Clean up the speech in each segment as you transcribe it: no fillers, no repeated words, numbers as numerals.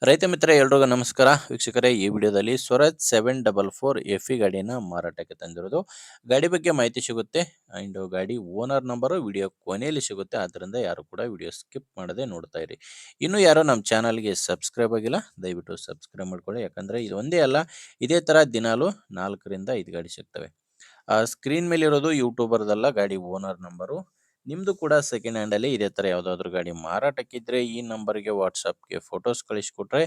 ರೈತ ಮಿತ್ರ ಎಲ್ರಿಗೂ ನಮಸ್ಕಾರ ವೀಕ್ಷಕರೇ. ಈ ವಿಡಿಯೋದಲ್ಲಿ ಸ್ವರಾಜ್ 744 ಎಫ್ ಗಾಡಿಯನ್ನು ಮಾರಾಟಕ್ಕೆ ತಂದಿರೋದು. ಗಾಡಿ ಬಗ್ಗೆ ಮಾಹಿತಿ ಸಿಗುತ್ತೆ ಅಂಡ್ ಗಾಡಿ ಓನರ್ ನಂಬರು ವಿಡಿಯೋ ಕೊನೆಯಲ್ಲಿ ಸಿಗುತ್ತೆ. ಆದ್ದರಿಂದ ಯಾರು ಕೂಡ ವಿಡಿಯೋ ಸ್ಕಿಪ್ ಮಾಡದೆ ನೋಡ್ತಾ ಇರಿ. ಇನ್ನು ಯಾರು ನಮ್ಮ ಚಾನಲ್ಗೆ ಸಬ್ಸ್ಕ್ರೈಬ್ ಆಗಿಲ್ಲ ದಯವಿಟ್ಟು ಸಬ್ಸ್ಕ್ರೈಬ್ ಮಾಡ್ಕೊಳ್ಳಿ. ಯಾಕಂದರೆ ಇದು ಒಂದೇ ಅಲ್ಲ, ಇದೇ ಥರ ದಿನಾಲು 4ರಿಂದ 5 ಗಾಡಿ ಸಿಗ್ತವೆ. ಸ್ಕ್ರೀನ್ ಮೇಲೆ ಇರೋದು ಯೂಟ್ಯೂಬರ್ದಲ್ಲ, ಗಾಡಿ ಓನರ್ ನಂಬರು. ನಿಮ್ಮದು ಕೂಡ ಸೆಕೆಂಡ್ ಹ್ಯಾಂಡಲ್ಲಿ ಇದೇ ಥರ ಯಾವುದಾದ್ರೂ ಗಾಡಿ ಮಾರಾಟಕ್ಕಿದ್ದರೆ ಈ ನಂಬರ್ಗೆ ವಾಟ್ಸಪ್ಗೆ ಫೋಟೋಸ್ ಕಳಿಸ್ಕೊಟ್ರೆ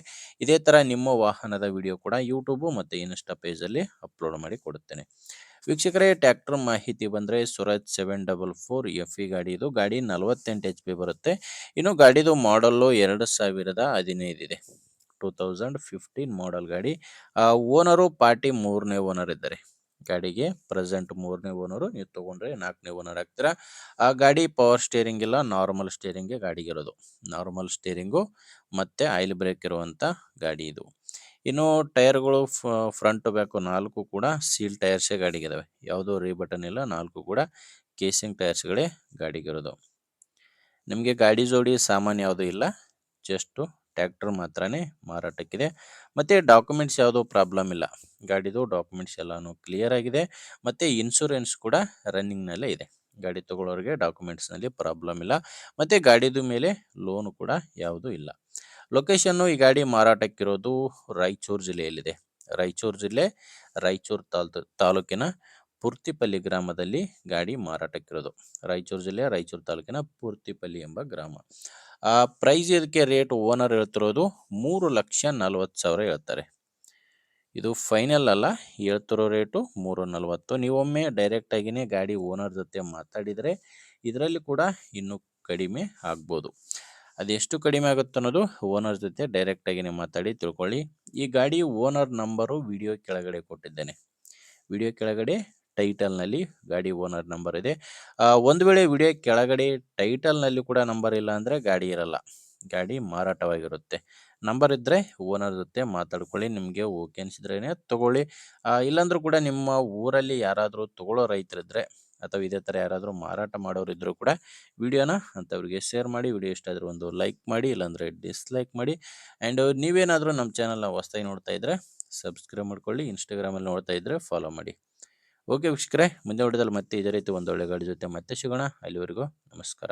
ಇದೇ ಥರ ನಿಮ್ಮ ವಾಹನದ ವಿಡಿಯೋ ಕೂಡ ಯೂಟ್ಯೂಬು ಮತ್ತು ಇನ್ಸ್ಟಾ ಪೇಜಲ್ಲಿ ಅಪ್ಲೋಡ್ ಮಾಡಿ ಕೊಡುತ್ತೇನೆ. ವೀಕ್ಷಕರೇ, ಟ್ಯಾಕ್ಟರ್ ಮಾಹಿತಿ ಬಂದರೆ ಸ್ವರಾಜ್ 744 ಎಫ್ ಗಾಡಿ. ಇದು ಗಾಡಿ 48 HP ಬರುತ್ತೆ. ಇನ್ನು ಗಾಡಿದು ಮಾಡಲ್ಲು 2015 ಇದೆ, 2015 ಮಾಡಲ್ ಗಾಡಿ. ಓನರು ಪಾರ್ಟಿ 3ನೇ ಓನರ್ ಇದ್ದಾರೆ. ಗಾಡಿಗೆ ಪ್ರೆಸೆಂಟ್ 3ನೇ ಓನರು, ನೀವು ತೊಗೊಂಡ್ರೆ 4ನೇ ಓನರ್ ಆಗ್ತೀರಾ. ಆ ಗಾಡಿ ಪವರ್ ಸ್ಟೇರಿಂಗ್ ಇಲ್ಲ, ನಾರ್ಮಲ್ ಸ್ಟೇರಿಂಗ್ಗೆ ಗಾಡಿಗೆ ಇರೋದು. ನಾರ್ಮಲ್ ಸ್ಟೇರಿಂಗು ಮತ್ತು ಆಯಿಲ್ ಬ್ರೇಕ್ ಇರುವಂಥ ಗಾಡಿ ಇದು. ಇನ್ನು ಟೈರ್ಗಳು ಫ್ರಂಟ್ ಬ್ಯಾಕು 4 ಕೂಡ ಸೀಲ್ ಟೈರ್ಸೇ ಗಾಡಿಗಿದಾವೆ. ಯಾವುದೂ ರೀಬಟನ್ ಇಲ್ಲ, 4 ಕೂಡ ಕೇಸಿಂಗ್ ಟೈರ್ಸ್ಗಳೇ ಗಾಡಿಗಿರೋದು. ನಿಮಗೆ ಗಾಡಿ ಜೋಡಿ ಸಾಮಾನು ಯಾವುದೂ ಇಲ್ಲ, ಜಸ್ಟು ಟ್ಯಾಕ್ಟರ್ ಮಾತ್ರನೇ ಮಾರಾಟಕ್ಕಿದೆ. ಮತ್ತು ಡಾಕ್ಯುಮೆಂಟ್ಸ್ ಯಾವುದೂ ಪ್ರಾಬ್ಲಮ್ ಇಲ್ಲ. ಗಾಡಿದು ಡಾಕ್ಯುಮೆಂಟ್ಸ್ ಎಲ್ಲನೂ ಕ್ಲಿಯರ್ ಆಗಿದೆ. ಮತ್ತು ಇನ್ಶೂರೆನ್ಸ್ ಕೂಡ ರನ್ನಿಂಗ್ನಲ್ಲೇ ಇದೆ. ಗಾಡಿ ತೊಗೊಳ್ಳೋರಿಗೆ ಡಾಕ್ಯುಮೆಂಟ್ಸ್ನಲ್ಲಿ ಪ್ರಾಬ್ಲಮ್ ಇಲ್ಲ. ಮತ್ತು ಗಾಡಿದು ಮೇಲೆ ಲೋನು ಕೂಡ ಯಾವುದೂ ಇಲ್ಲ. ಲೊಕೇಶನ್ನು ಈ ಗಾಡಿ ಮಾರಾಟಕ್ಕಿರೋದು ರಾಯಚೂರು ಜಿಲ್ಲೆಯಲ್ಲಿದೆ. ರಾಯಚೂರು ಜಿಲ್ಲೆ, ರಾಯಚೂರು ತಾಲೂಕಿನ ಪುರ್ತಿಪಲ್ಲಿ ಗ್ರಾಮದಲ್ಲಿ ಗಾಡಿ ಮಾರಾಟಕ್ಕಿರೋದು. ರಾಯಚೂರು ಜಿಲ್ಲೆ, ರಾಯಚೂರು ತಾಲೂಕಿನ ಪುರ್ತಿಪಲ್ಲಿ ಎಂಬ ಗ್ರಾಮ. ಪ್ರೈಸ್ ಇದಕ್ಕೆ ರೇಟ್ ಓನರ್ ಹೇಳ್ತಿರೋದು 3,40,000 ಹೇಳ್ತಾರೆ. ಇದು ಫೈನಲ್ ಅಲ್ಲ, ಹೇಳ್ತಿರೋ ರೇಟು 3,40,000. ನೀವೊಮ್ಮೆ ಡೈರೆಕ್ಟಾಗಿಯೇ ಗಾಡಿ ಓನರ್ ಜೊತೆ ಮಾತಾಡಿದರೆ ಇದರಲ್ಲಿ ಕೂಡ ಇನ್ನೂ ಕಡಿಮೆ ಆಗ್ಬೋದು. ಅದೆಷ್ಟು ಕಡಿಮೆ ಆಗುತ್ತೆ ಅನ್ನೋದು ಓನರ್ ಜೊತೆ ಡೈರೆಕ್ಟಾಗಿಯೇ ಮಾತಾಡಿ ತಿಳ್ಕೊಳ್ಳಿ. ಈ ಗಾಡಿ ಓನರ್ ನಂಬರು ವಿಡಿಯೋ ಕೆಳಗಡೆ ಕೊಟ್ಟಿದ್ದೇನೆ. ವಿಡಿಯೋ ಕೆಳಗಡೆ ಟೈಟಲ್ನಲ್ಲಿ ಗಾಡಿ ಓನರ್ ನಂಬರ್ ಇದೆ. ಒಂದು ವೇಳೆ ವಿಡಿಯೋ ಕೆಳಗಡೆ ಟೈಟಲ್ನಲ್ಲಿ ಕೂಡ ನಂಬರ್ ಇಲ್ಲ ಅಂದರೆ ಗಾಡಿ ಇರಲ್ಲ, ಗಾಡಿ ಮಾರಾಟವಾಗಿರುತ್ತೆ. ನಂಬರ್ ಇದ್ದರೆ ಓನರ್ ಜೊತೆ ಮಾತಾಡ್ಕೊಳ್ಳಿ. ನಿಮಗೆ ಓಕೆ ಅನಿಸಿದ್ರೇ ತೊಗೊಳ್ಳಿ. ಇಲ್ಲಾಂದ್ರೂ ಕೂಡ ನಿಮ್ಮ ಊರಲ್ಲಿ ಯಾರಾದರೂ ತೊಗೊಳ್ಳೋ ರೈತರಿದ್ದರೆ ಅಥವಾ ಇದೇ ಥರ ಯಾರಾದರೂ ಮಾರಾಟ ಮಾಡೋರು ಇದ್ದರೂ ಕೂಡ ವಿಡಿಯೋನ ಅಂಥವ್ರಿಗೆ ಶೇರ್ ಮಾಡಿ. ವಿಡಿಯೋ ಇಷ್ಟ ಆದರೆ ಒಂದು ಲೈಕ್ ಮಾಡಿ, ಇಲ್ಲಾಂದರೆ ಡಿಸ್ಲೈಕ್ ಮಾಡಿ. ಆ್ಯಂಡ್ ನೀವೇನಾದರೂ ನಮ್ಮ ಚಾನಲ್ನ ಹೊಸ್ದಾಗಿ ನೋಡ್ತಾ ಇದ್ದರೆ ಸಬ್ಸ್ಕ್ರೈಬ್ ಮಾಡ್ಕೊಳ್ಳಿ. ಇನ್ಸ್ಟಾಗ್ರಾಮಲ್ಲಿ ನೋಡ್ತಾ ಇದ್ದರೆ ಫಾಲೋ ಮಾಡಿ. ಓಕೆ ವೀಕ್ಷಕರೇ, ಮುಂದೆ ವಿಡಿಯೋದಲ್ಲಿ ಮತ್ತೆ ಇದೇ ರೀತಿ ಒಂದೊಳ್ಳೆ ಗಾಡಿ ಜೊತೆ ಮತ್ತೆ ಸಿಗೋಣ. ಅಲ್ಲಿವರೆಗೂ ನಮಸ್ಕಾರ.